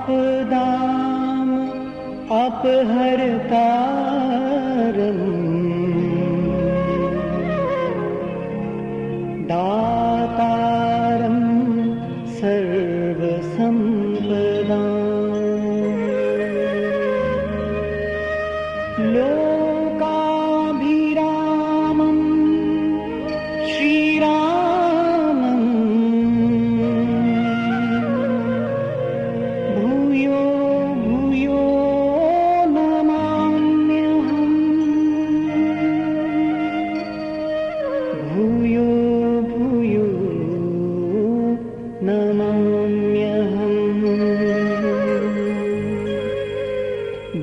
आपदाम अपहर्तारम् दातारं सर्वसम्पदाम् लोकाभिरामं श्रीरामं भूयो भूयो नमाम्यहम् भूयो भूयो नमाम्यहम्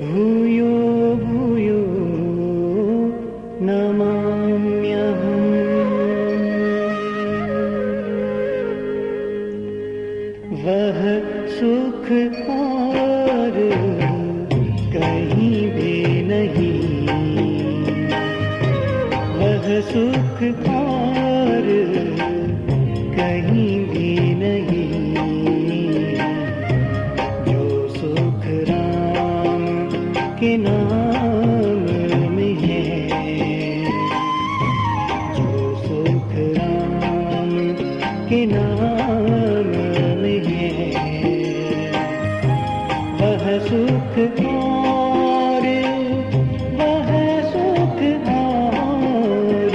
भूयो भूयो नमाम्यहम्। वह सुख और कहीं भी नहीं, वह सुख और कहीं भी नहीं, जो सुख राम के नाम में है, जो सुख राम के नाम में है, वह सुख और वह सुख और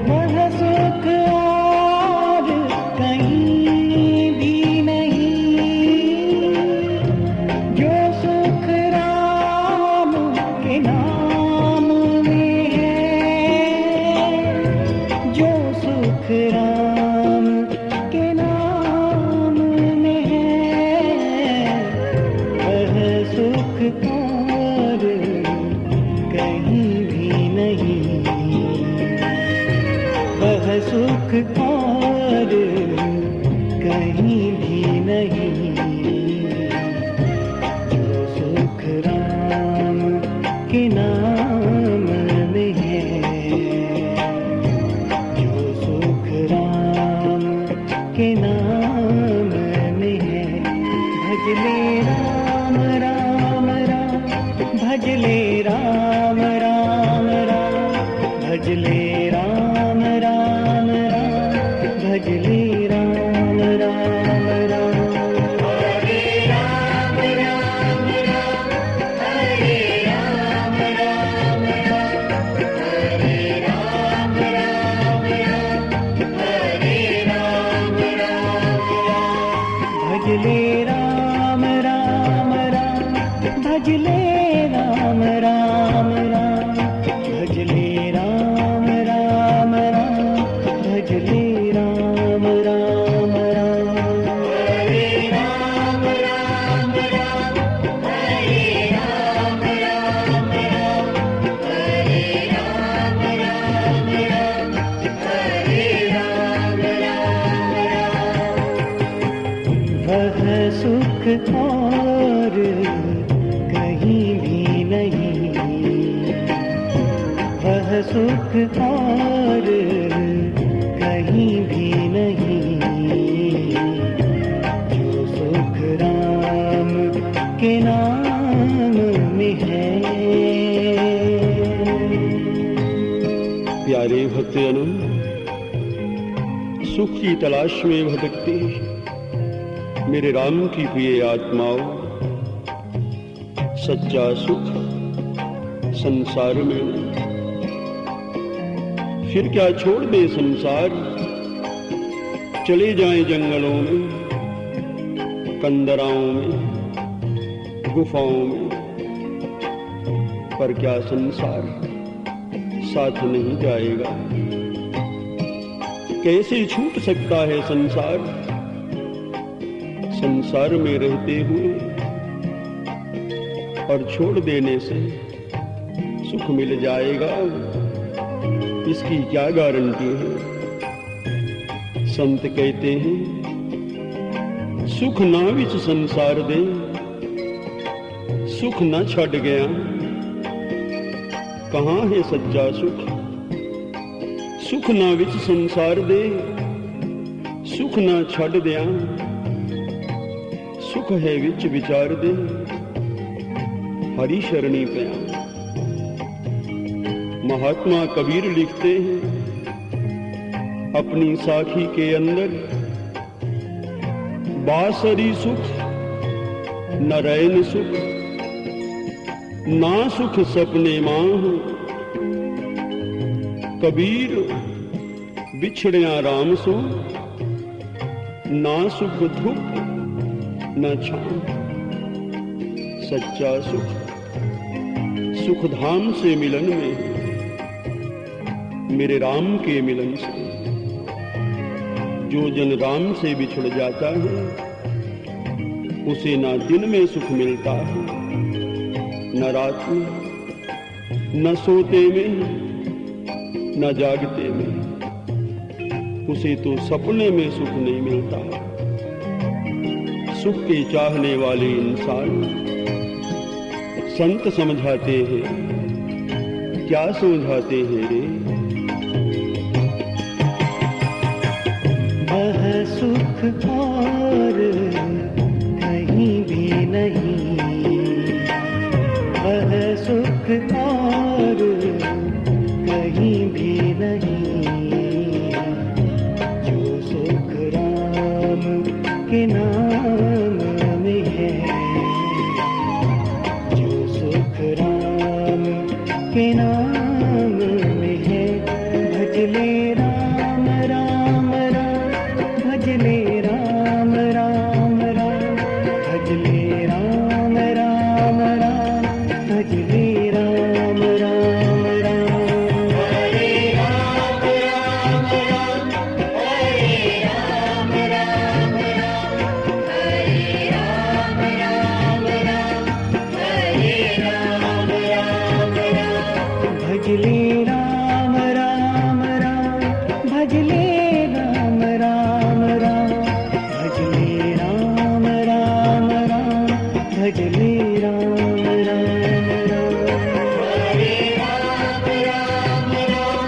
वह सुख और कहीं भी नहीं, जो सुख राम के नाम में है, जो सुख राम के नाम में है, वह सुख और कहीं भी नहीं, वह सुख और कहीं भी नहीं, जो सुख राम के नाम में है, जो सुख राम के नाम में है। भजले राम राम राम, भजले राम राम राम, भजले राम राम राम, भजले राम राम राम। हरे राम राम राम, हरे राम राम राम, हरे राम राम राम, हरे राम राम राम। भजले राम राम राम, भजले राम राम राम, भजले राम राम राम, भजले राम राम राम। हरे राम राम राम, हरे राम राम राम, हरे राम राम राम, हरे राम राम राम। वह सुख और कहीं भी नहीं, वह सुख और कहीं भी नहीं, जो सुख राम के नाम में है। प्यारे भक्तजनों, सुख की तलाश में भटकते मेरे राम की प्रिय आत्माओं, सच्चा सुख संसार में फिर क्या छोड़ दे संसार, चले जाएं जंगलों में, कंदराओं में, गुफाओं में, पर क्या संसार साथ नहीं जाएगा। कैसे छूट सकता है संसार, संसार में रहते हुए और छोड़ देने से सुख मिल जाएगा, इसकी क्या गारंटी है। संत कहते हैं सुख ना विच संसार दे, सुख न छड़ गया, कहाँ है सच्चा सुख। सुख ना विच संसार दे, सुख ना छड़ दिया, सुख है विच विचार दे, हरि शरणी पया। महात्मा कबीर लिखते हैं अपनी साखी के अंदर, बासरी सुख न रैन सुख, ना सुख सपने माह। कबीर बिछड़िया राम सो, ना सुख धूप न छां। सच्चा सुख सुख धाम से मिलन में है, मेरे राम के मिलन से। जो जन राम से बिछड़ जाता है, उसे ना दिन में सुख मिलता है, न रात में, न सोते में, न जागते में। उसे तो सपने में सुख नहीं मिलता। सुख के चाहने वाले इंसान संत समझाते हैं, क्या समझाते हैं रे? वह सुख और कहीं भी नहीं, वह सुख और कहीं भी नहीं, जो सुख राम के नाम में है, जो सुख राम के नाम में है। भज ले राम राम राम, भज ले राम राम राम, भज ले राम राम राम, भज ले राम राम राम। हरे राम राम राम, हरे राम राम राम, हरे राम राम राम, हरे राम राम राम। भज ले राम राम राम, भज ले राम राम राम, भज ले राम राम राम, भज ले राम राम राम। हरे राम राम राम,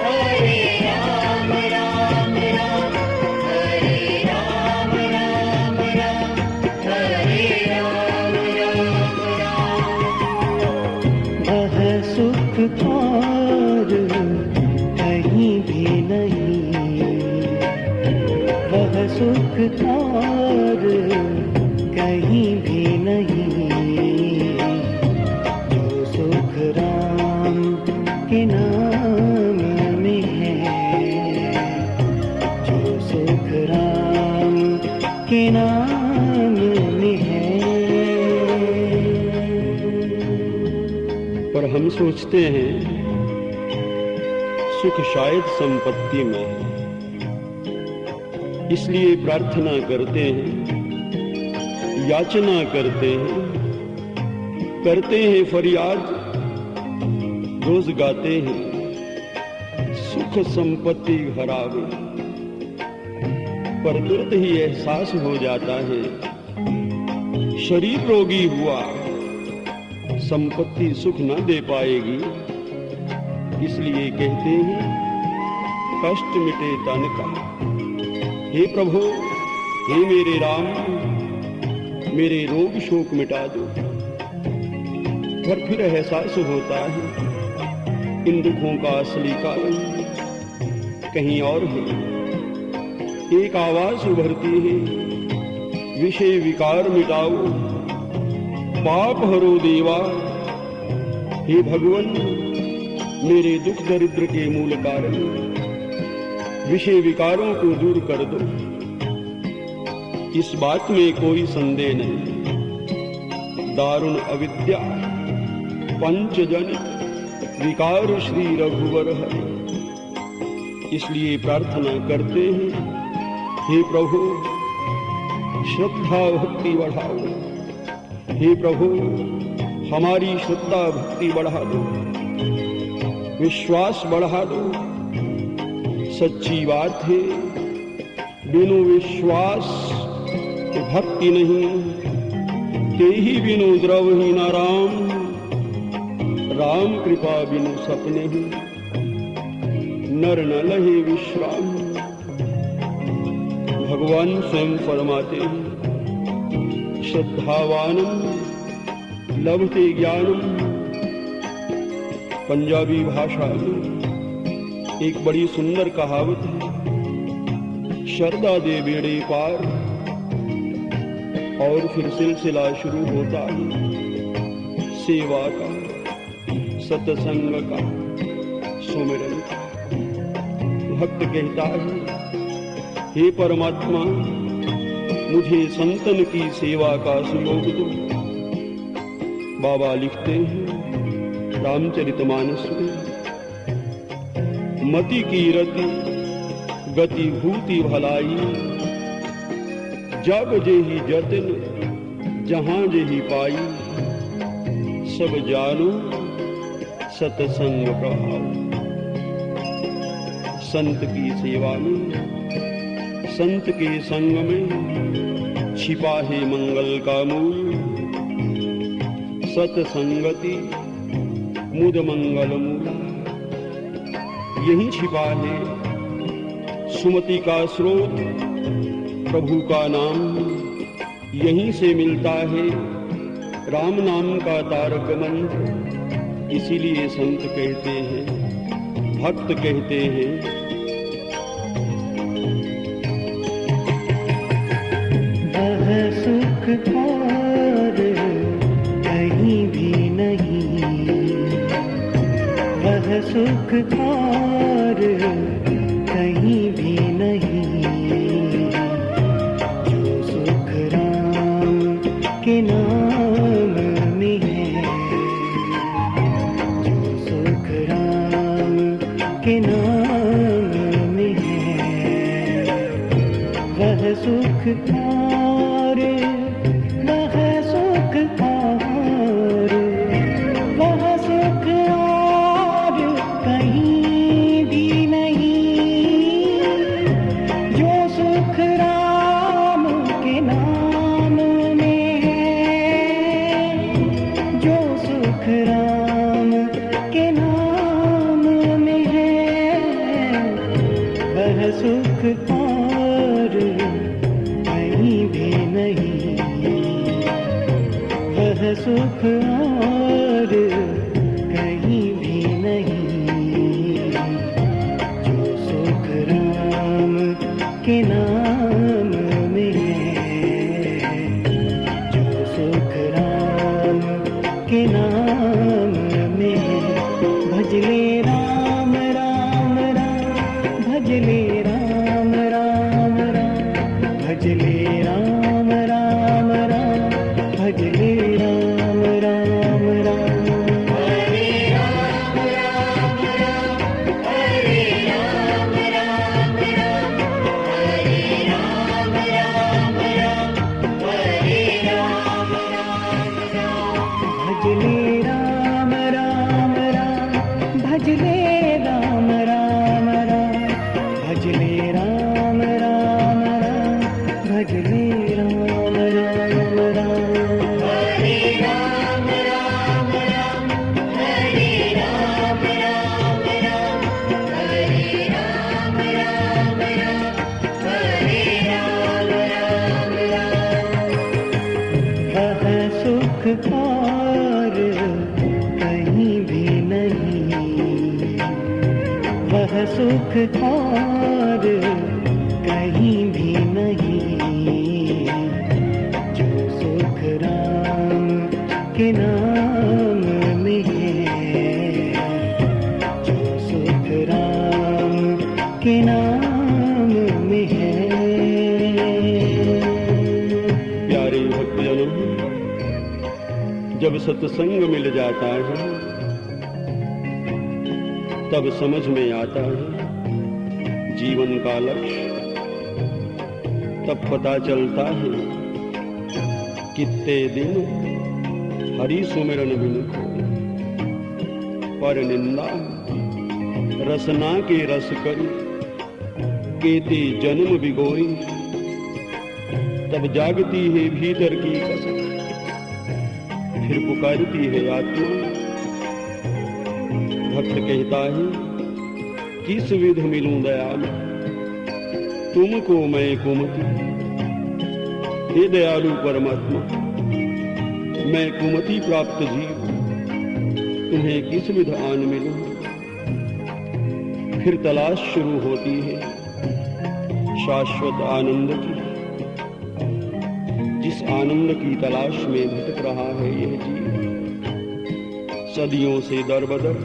हरे राम राम राम, हरे राम राम राम, हरे राम राम राम। वह सुख और कहीं भी नहीं, वह सुख और कहीं भी नहीं, जो सुख राम के नाम में है, जो सुख राम के नाम में है। पर हम सोचते हैं सुख शायद संपत्ति में है, इसलिए प्रार्थना करते हैं, याचना करते हैं फरियाद, रोज गाते हैं सुख संपत्ति हरावे। पर तुरंत ही एहसास हो जाता है शरीर रोगी हुआ, संपत्ति सुख न दे पाएगी। इसलिए कहते हैं कष्ट मिटे तन का। हे प्रभु, हे मेरे राम, मेरे रोग शोक मिटा दो। पर फिर एहसास होता है इन दुखों का असली कारण कहीं और है। एक आवाज उभरती है, विषय विकार मिटाओ, पाप हरो देवा। हे भगवान, मेरे दुख दरिद्र के मूल कारण विषय विकारों को दूर कर दो। इस बात में कोई संदेह नहीं। दारुण अविद्या पंचजनित विकार श्री रघुवर हरि। इसलिए प्रार्थना करते हैं, हे प्रभु श्रद्धा भक्ति बढ़ाओ। हे प्रभु, हमारी श्रद्धा भक्ति बढ़ा दो, विश्वास बढ़ा दो। सच्ची बात है, बिनु विश्वास भक्ति नहीं, ते ही बिनु द्रवहीन राम। राम कृपा बिनु सपने ही, नर न लहे विश्राम। भगवान स्वयं फरमाते हैं, श्रद्धावानम लभते ज्ञानम। पंजाबी भाषा में एक बड़ी सुंदर कहावत है, शरदा दे बेड़े पार। और फिर सिलसिला शुरू होता है सेवा का, सत्संग का, सुमिरन का। भक्त कहता है, हे परमात्मा मुझे संतन की सेवा का सुयोग दो। बाबा लिखते हैं रामचरितमानस में, मति की रति गति भूति भलाई, जब जेहि जतन जहां जेहि पाई। सब जानो सत्संग प्रभाव। संत की सेवा में, संत के संग में छिपा है मंगल का मूल। सत्संगति मुद मंगल मूला, यही छिपा है सुमति का स्रोत। प्रभु का नाम यहीं से मिलता है, राम नाम का तारक मंत्र। इसीलिए संत कहते हैं, भक्त कहते हैं, वह सुख और कहीं भी नहीं, वह सुख और कहीं भी नहीं। जो सुख राम के नाम में है, जो सुख राम के नाम में है, वह सुख और वह सुख और वह सुख और कहीं भी नहीं। जो सुख राम के नाम में है, जो सुख राम के नाम में है, वह सुख और कहीं भी नहीं। वह सुख और कहीं भी नहीं। जो सुख राम के नाम में है, जो सुख राम के नाम में है। भजले राम राम राम, भजले राम राम राम, भजले राम राम राम, भजले राम राम राम। हरे राम राम राम, हरे राम राम राम, हरे राम राम राम, हरे राम राम राम। भजले राम राम राम, भजले राम राम राम, भजले राम राम राम, भजले राम राम राम। हरे राम राम राम, हरे राम राम राम, हरे राम राम राम, हरे राम राम राम। वह सुख और कहीं भी नहीं, वह सुख और कहीं भी नहीं। जो सुख राम के नाम में है, जो सुख राम के नाम में है। प्यारे भक्तजनों, जब सत्संग मिल जाता है तब समझ में आता है जीवन का लक्ष्य। तब पता चलता है कितने दिन हरि सुमिरन बिन खोए। पर निंदा रसना के रस करी, केते जन्म बिगोरी। तब जागती है भीतर की कसक, फिर पुकारती है आत्मा। भक्त कहता है, किस विध मिलूं दयालु, तुमको मैं कुमति। हे दयालु परमात्मा, मैं कुमति प्राप्त जीव तुम्हें किस विध आन मिलूं। फिर तलाश शुरू होती है शाश्वत आनंद की, जिस आनंद की तलाश में भटक रहा है यह जीव सदियों से दर बदर।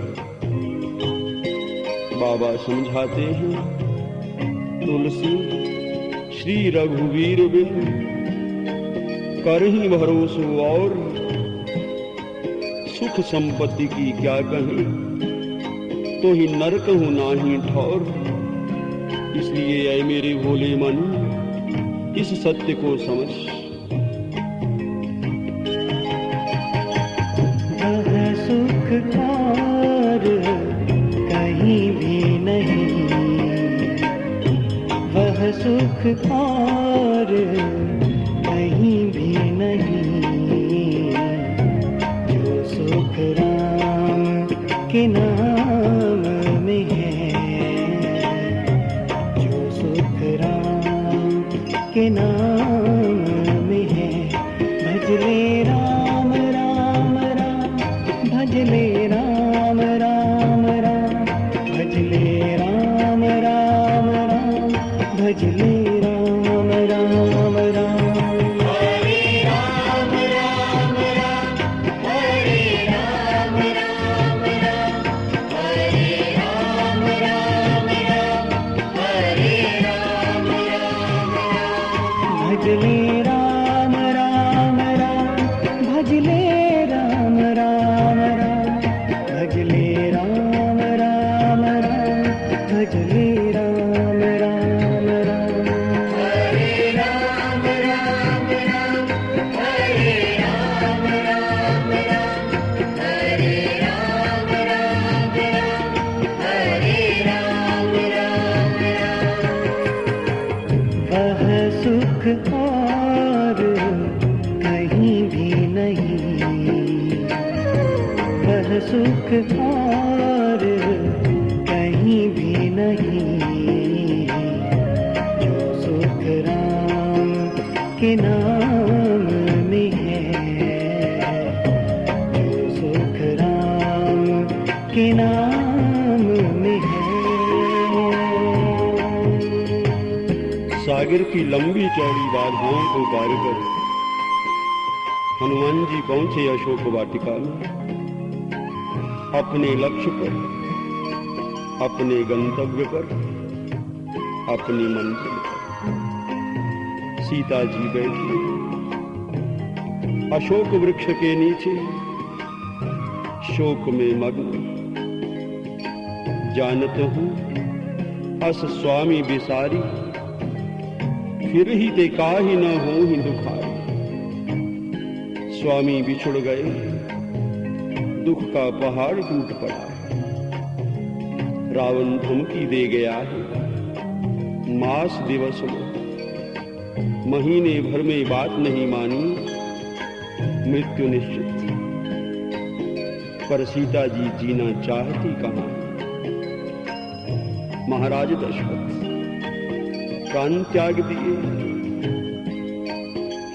बाबा समझाते हैं तुलसी श्री रघुवीर बिन करहीं भरोसो और सुख संपत्ति की क्या कहें, तो ही नरक हूं नाही ठौर। इसलिए ऐ मेरे भोले मन इस सत्य को समझ। वह सुख और कहीं भी नहीं, वह सुख और कहीं भी नहीं, जो सुख राम के नाम में है, जो सुख राम के नाम में है। भजले राम राम राम, भजले राम राम राम, भजले राम राम राम, भजले राम राम राम। हरे राम राम राम, हरे राम राम राम, हरे राम राम राम, हरे राम राम राम। भजले राम राम राम, भजले राम राम राम, भजले राम राम राम, भजले राम राम राम। हरे राम राम राम, हरे राम राम राम, हरे राम राम राम, हरे राम राम राम। वह सुख और कहीं भी नहीं, वह सुख और कहीं भी नहीं, जो सुख राम के नाम में है, जो सुख राम के नाम में है। सागर की लंबी चौड़ी बाधाओं को पार कर हनुमान जी पहुंचे अशोक वाटिका में। अपने लक्ष्य पर, अपने गंतव्य पर, अपनी मंजिल पर सीता जी बैठी अशोक वृक्ष के नीचे शोक में मग्न। जानत हूं अस स्वामी बिसारी, फिर ही ते काहि न हो ही दुखारी। स्वामी बिछुड़ गए, दुख का पहाड़ टूट पड़ा। रावण धमकी दे गया है, मास दिवस में महीने भर में बात नहीं मानी, मृत्यु निश्चित। पर सीता जी जीना चाहती कहां। महाराज दशरथ प्राण त्याग दिए,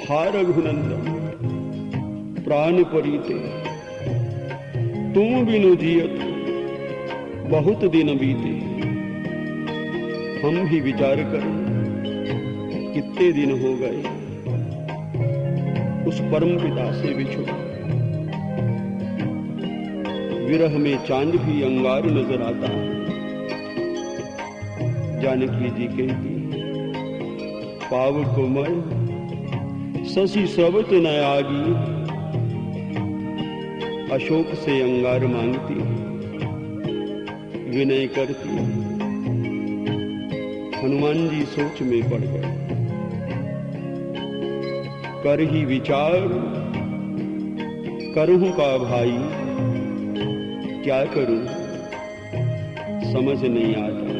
हा रघुनंदन प्राण परीते, तुम बिनु जियत बहुत दिन बीते। हम भी विचार करें कितने दिन हो गए उस परम पिता से बिछुड़े। विरह में चांद भी अंगार नजर आता है। जानकी जी कहती, पावक मैं शशि सबत न आगी, अशोक से अंगार मांगती, विनय करती। हनुमान जी सोच में पड़ गए। कर ही विचार करूं का भाई, क्या करूं समझ नहीं आता।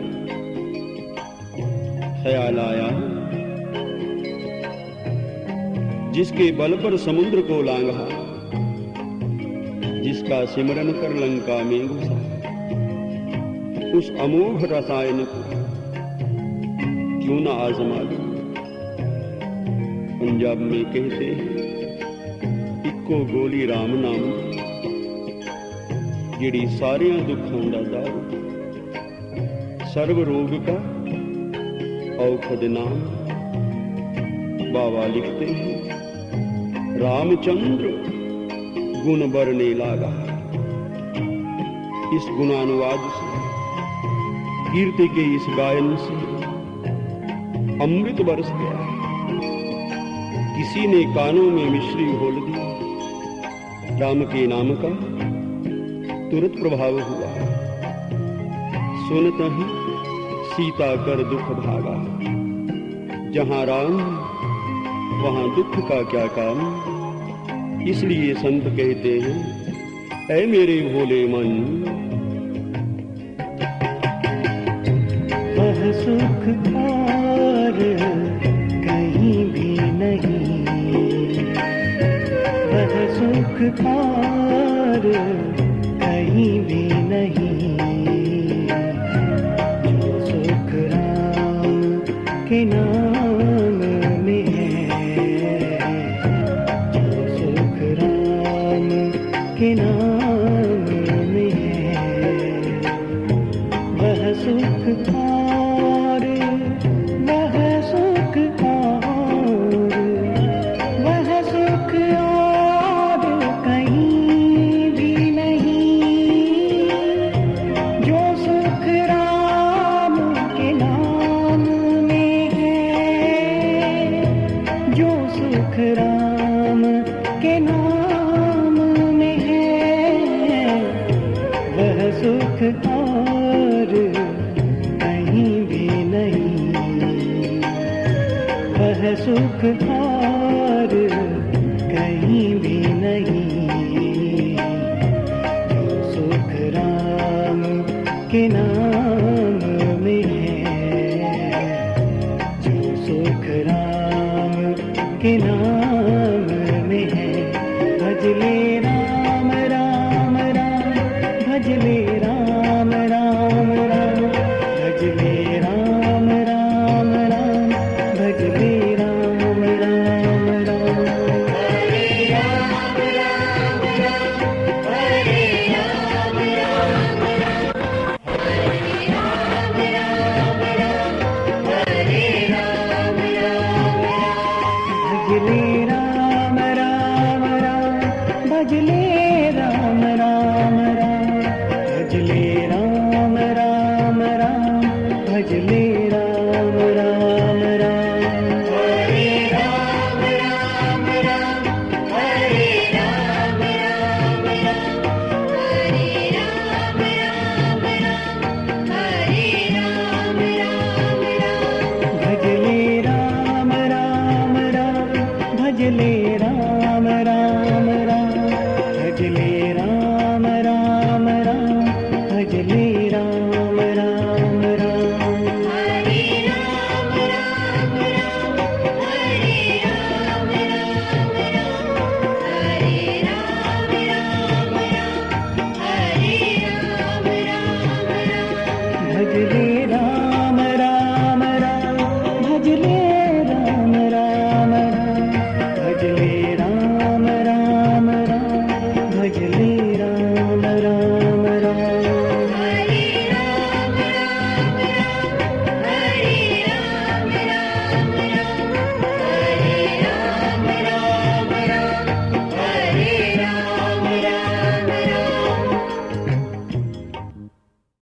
ख्याल आया जिसके बल पर समुद्र को लांघा, जिसका सिमरन कर लंका में घुसा, उस अमोघ रसायन को क्यों ना आजमा लूं। पंजाब में कहते हैं, इको ਇੱਕੋ ਗੋਲੀ ਰਾਮ ਨਾਮ ਦੀ, ਜਿਹੜੀ ਸਾਰਿਆਂ ਦੁੱਖਾਂ ਦਾ ਦਾਰੂ, सर्व रोग का औषध नाम। बाबा लिखते हैं, रामचंद्र गुण बरने लागा। इस गुणानुवाद से, कीर्ति के इस गायन से अमृत बरस गया। किसी ने कानों में मिश्री घोल दी, राम के नाम का तुरंत प्रभाव हुआ। सुनत ही सीता कर दुख भागा, जहां राम वहां दुख का क्या काम। इसलिए संत कहते हैं, ऐ मेरे भोले मन, वह सुख और कहीं भी नहीं, वह सुख और कहीं भी नहीं, के नाम में है, जो सुख राम के नाम में है। वह सुख और वह सुख और वह सुख और कहीं भी नहीं, जो सुख राम के नाम सुख राम के नाम में है। वह सुख और कहीं भी नहीं, वह सुख और कहीं भी नहीं, जो सुख राम के नाम में है, जो सुख राम के नाम